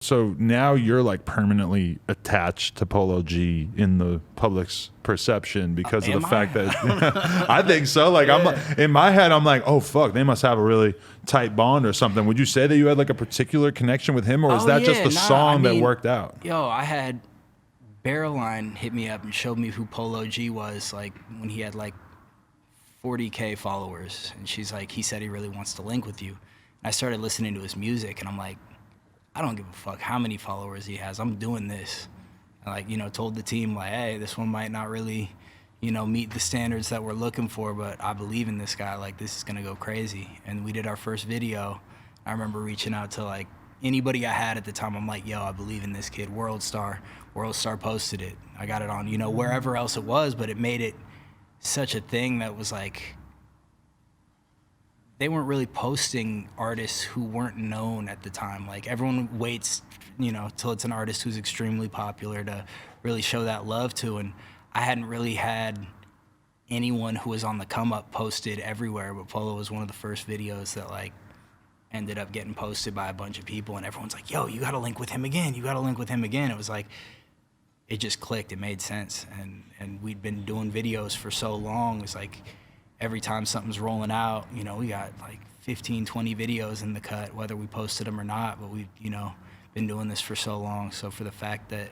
So now you're like permanently attached to Polo G in the public's perception because of the fact that I think so. Like in my head, I'm like, oh fuck, they must have a really tight bond or something. Would you say that you had like a particular connection with him, or is that just the song that worked out? Yo, I had Barrowline hit me up and showed me who Polo G was, like when he had like 40K followers, and she's like, he said he really wants to link with you. And I started listening to his music, and I'm like, I don't give a fuck how many followers he has. I'm doing this. I like, you know, told the team like, hey, this one might not really, you know, meet the standards that we're looking for, but I believe in this guy. Like, this is gonna go crazy. And we did our first video. I remember reaching out to like anybody I had at the time. I'm like, yo, I believe in this kid. World Star posted it. I got it on, you know, wherever else it was, but it made it such a thing that was like, they weren't really posting artists who weren't known at the time. Like, everyone waits, you know, till it's an artist who's extremely popular to really show that love to. And I hadn't really had anyone who was on the come up posted everywhere, but Polo was one of the first videos that like ended up getting posted by a bunch of people, and everyone's like, yo, you gotta link with him again. You gotta link with him again. It was like, it just clicked, it made sense. And we'd been doing videos for so long. It's like, every time something's rolling out, you know, we got like 15, 20 videos in the cut, whether we posted them or not, but we've, you know, been doing this for so long. So for the fact that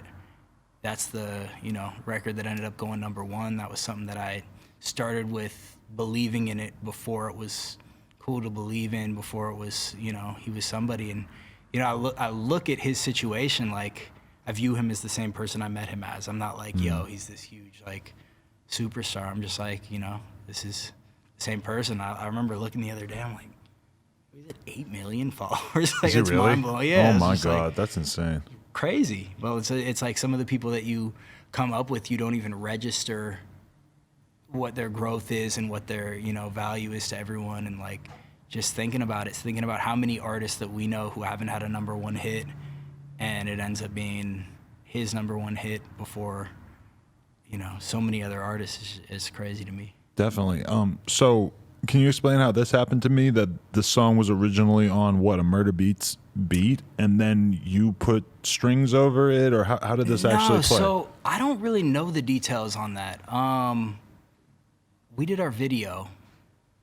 that's the, you know, record that ended up going #1, that was something that I started with believing in it before it was cool to believe in, before it was, you know, he was somebody. And, you know, I look at his situation, like, I view him as the same person I met him as. I'm not like, yo, he's this huge, like, superstar. I'm just like, you know, this is the same person. I remember looking the other day, I'm like, he's at 8 million followers. Like, it's really? mind-blowing. Yeah, oh my God, like, that's insane. Crazy. Well, it's like some of the people that you come up with, you don't even register what their growth is and what their, you know, value is to everyone. And like, just thinking about it, thinking about how many artists that we know who haven't had a #1 hit, and it ends up being his #1 hit before, you know, so many other artists is crazy to me. Definitely. So can you explain how this happened to me? That the song was originally on what, a Murda Beatz beat, and then you put strings over it, or how did this actually play? So I don't really know the details on that. We did our video,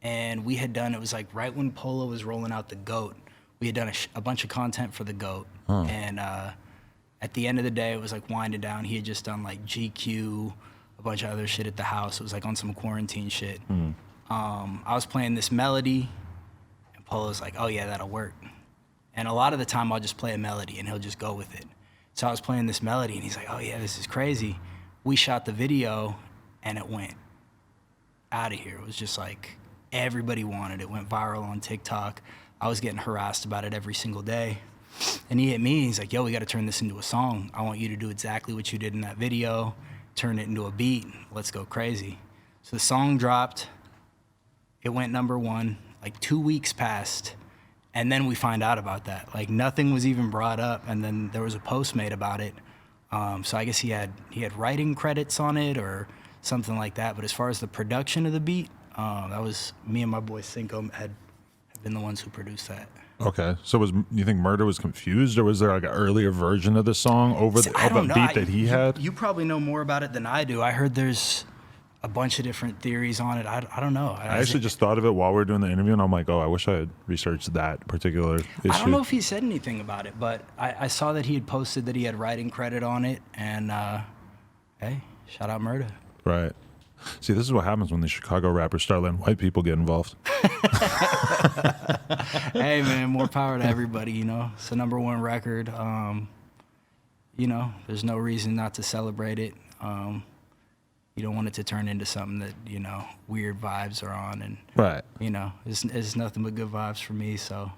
and we had done, it was like right when Polo was rolling out the GOAT, we had done a bunch of content for the GOAT. And at the end of the day, it was like winding down. He had just done like GQ, a bunch of other shit at the house. It was like on some quarantine shit. I was playing this melody, and Polo's like, oh yeah, that'll work. And a lot of the time I'll just play a melody and he'll just go with it. So I was playing this melody and he's like, oh yeah, this is crazy. We shot the video and it went out of here. It was just like, everybody wanted it. It went viral on TikTok. I was getting harassed about it every single day. And he hit me and he's like, yo, we gotta turn this into a song. I want you to do exactly what you did in that video, turn it into a beat, let's go crazy. So the song dropped, it went #1, like 2 weeks passed, and then we find out about that. Like, nothing was even brought up, and then there was a post made about it. So I guess he had writing credits on it or something like that, but as far as the production of the beat, that was me and my boy Cinco had been the ones who produced that. Okay, so you think Murda was confused, or was there like an earlier version of the song over the beat that he had? You probably know more about it than I do. I heard there's a bunch of different theories on it. I don't know. I actually just thought of it while we were doing the interview, and I'm like, oh, I wish I had researched that particular issue. I don't know if he said anything about it, but I saw that he had posted that he had writing credit on it, and hey, shout out Murda. Right. See, this is what happens when the Chicago rappers start letting white people get involved. Hey, man, more power to everybody, you know. It's a #1 record. You know, there's no reason not to celebrate it. You don't want it to turn into something that, you know, weird vibes are on. And, right. You know, it's nothing but good vibes for me. So,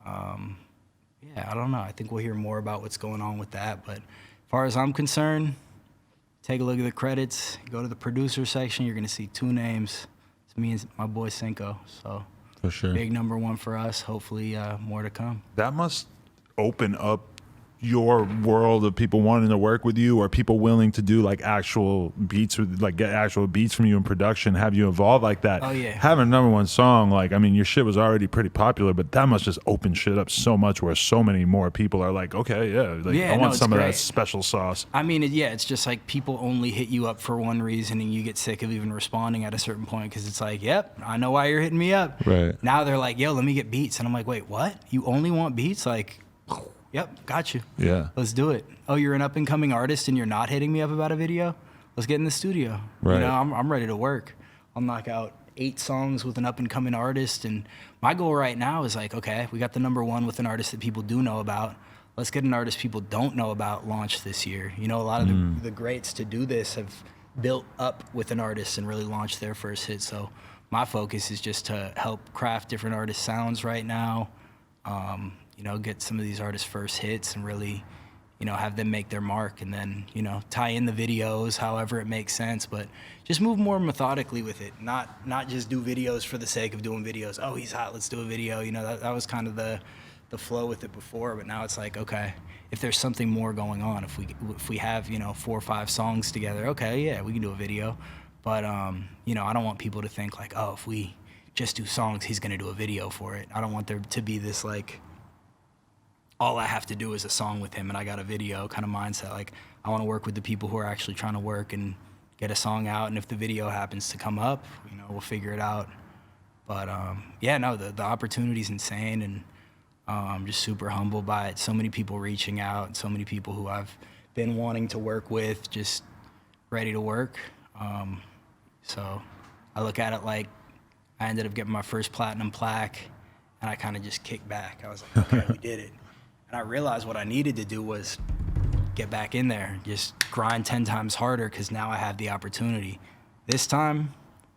yeah, I don't know. I think we'll hear more about what's going on with that. But as far as I'm concerned, take a look at the credits, go to the producer section, you're going to see 2 names. It's me and my boy Cinco. So, for sure. Big #1 for us. Hopefully more to come. That must open up your world of people wanting to work with you, or people willing to do like actual beats with like get actual beats from you in production, have you evolve like that? Oh yeah. Having a #1 song, like, I mean, your shit was already pretty popular, but that must just open shit up so much where so many more people are like, okay, yeah, like I want some of that special sauce. I mean, it's just like people only hit you up for one reason, and you get sick of even responding at a certain point because it's like, yep, I know why you're hitting me up. Right. Now they're like, yo, let me get beats, and I'm like, wait, what? You only want beats? Like, yep, got you. Yeah. Let's do it. Oh, you're an up and coming artist and you're not hitting me up about a video? Let's get in the studio. Right. You know, I'm ready to work. I'll knock out 8 songs with an up and coming artist, and my goal right now is like, okay, we got the #1 with an artist that people do know about. Let's get an artist people don't know about launched this year. You know, a lot of the greats to do this have built up with an artist and really launched their first hit. So my focus is just to help craft different artist sounds right now. You know, get some of these artists' first hits and really, you know, have them make their mark, and then, you know, tie in the videos however it makes sense, but just move more methodically with it. Not just do videos for the sake of doing videos. Oh, he's hot, let's do a video. You know, that was kind of the flow with it before, but now it's like, okay, if there's something more going on, if we have, you know, 4 or 5 songs together, okay, yeah, we can do a video. But you know, I don't want people to think like, oh, if we just do songs, he's gonna do a video for it. I don't want there to be this like, all I have to do is a song with him and I got a video kind of mindset. Like, I want to work with the people who are actually trying to work and get a song out, and if the video happens to come up, you know, we'll figure it out. But yeah, no, the opportunity's insane, and I'm just super humbled by it. So many people reaching out, and so many people who I've been wanting to work with, just ready to work. So I look at it like I ended up getting my first platinum plaque, and I kind of just kicked back. I was like, okay, we did it. And I realized what I needed to do was get back in there, just grind 10 times harder, because now I have the opportunity. This time,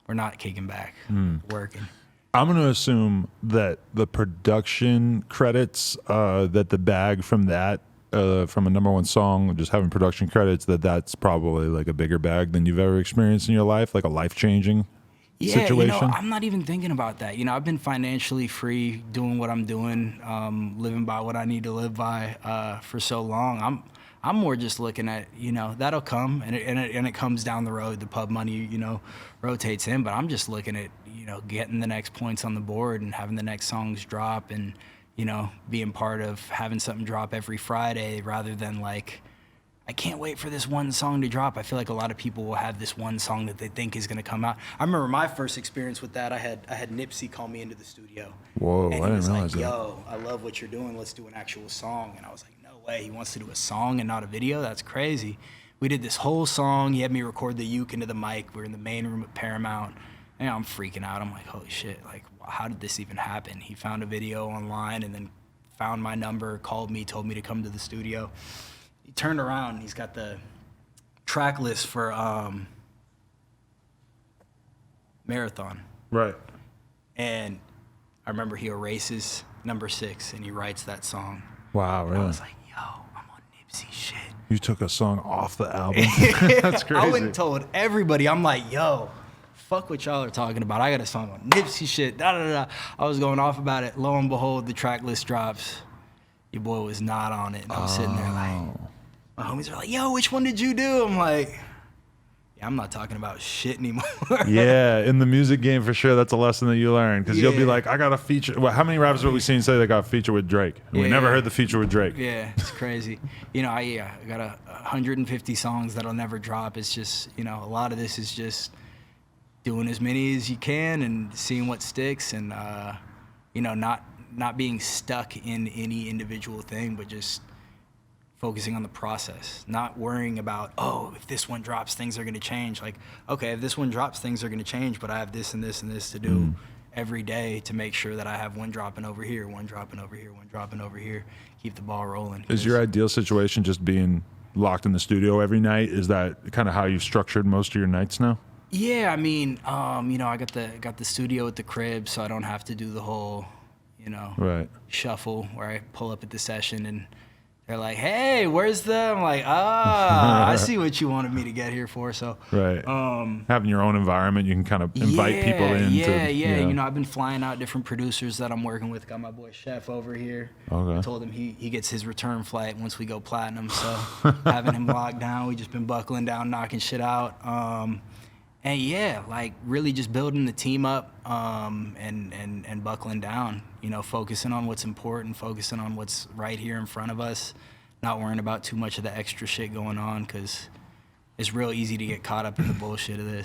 we're not kicking back, working. I'm going to assume that the production credits, that the bag from that, from a #1 song, just having production credits, that's probably like a bigger bag than you've ever experienced in your life, like a life-changing situation. You know, I'm not even thinking about that. You know, I've been financially free, doing what I'm doing, living by what I need to live by for so long. I'm more just looking at, you know, that'll come, and it comes down the road. The pub money, you know, rotates in, but I'm just looking at, you know, getting the next points on the board and having the next songs drop, and, you know, being part of having something drop every Friday, rather than like, I can't wait for this one song to drop. I feel like a lot of people will have this one song that they think is going to come out. I remember my first experience with that. I had Nipsey call me into the studio. Whoa, and I he didn't was realize like, that. yo, I love what you're doing. Let's do an actual song. And I was like, no way. He wants to do a song and not a video? That's crazy. We did this whole song. He had me record the uke into the mic. We were in the main room at Paramount. And I'm freaking out. I'm like, holy shit. Like, how did this even happen? He found a video online and then found my number, called me, told me to come to the studio. He turned around and he's got the track list for Marathon. Right. And I remember he erases number 6 and he writes that song. Wow, really? I was like, yo, I'm on Nipsey shit. You took a song off the album? That's crazy. I went and told everybody. I'm like, yo, fuck what y'all are talking about. I got a song on Nipsey shit. Da da da. I was going off about it. Lo and behold, the track list drops. Your boy was not on it. And I'm sitting there like, my homies are like, yo, which one did you do? I'm like, yeah, I'm not talking about shit anymore. Yeah, in the music game, for sure, that's a lesson that you learn. Because you'll be like, I got a feature. Well, how many rappers have we seen say they got a feature with Drake? And we never heard the feature with Drake. Yeah, it's crazy. You know, I got 150 songs that'll never drop. It's just, you know, a lot of this is just doing as many as you can and seeing what sticks, and, you know, not being stuck in any individual thing, but just focusing on the process, not worrying about, oh, if this one drops, things are going to change. Like, okay, if this one drops, things are going to change, but I have this and this and this to do every day to make sure that I have one dropping over here, one dropping over here, one dropping over here, keep the ball rolling. Is your ideal situation just being locked in the studio every night? Is that kind of how you've structured most of your nights now? Yeah, I mean, you know, I got the studio at the crib, so I don't have to do the whole, you know, shuffle where I pull up at the session and they're like, hey, where's the? I'm like, I see what you wanted me to get here for. So right, having your own environment, you can kind of invite people in. Yeah. You know, I've been flying out different producers that I'm working with. Got my boy Chef over here. Okay. I told him he gets his return flight once we go platinum. So having him locked down, we just been buckling down, knocking shit out. And yeah, like really just building the team up and buckling down, you know, focusing on what's important, focusing on what's right here in front of us, not worrying about too much of the extra shit going on, because it's real easy to get caught up in the bullshit of this.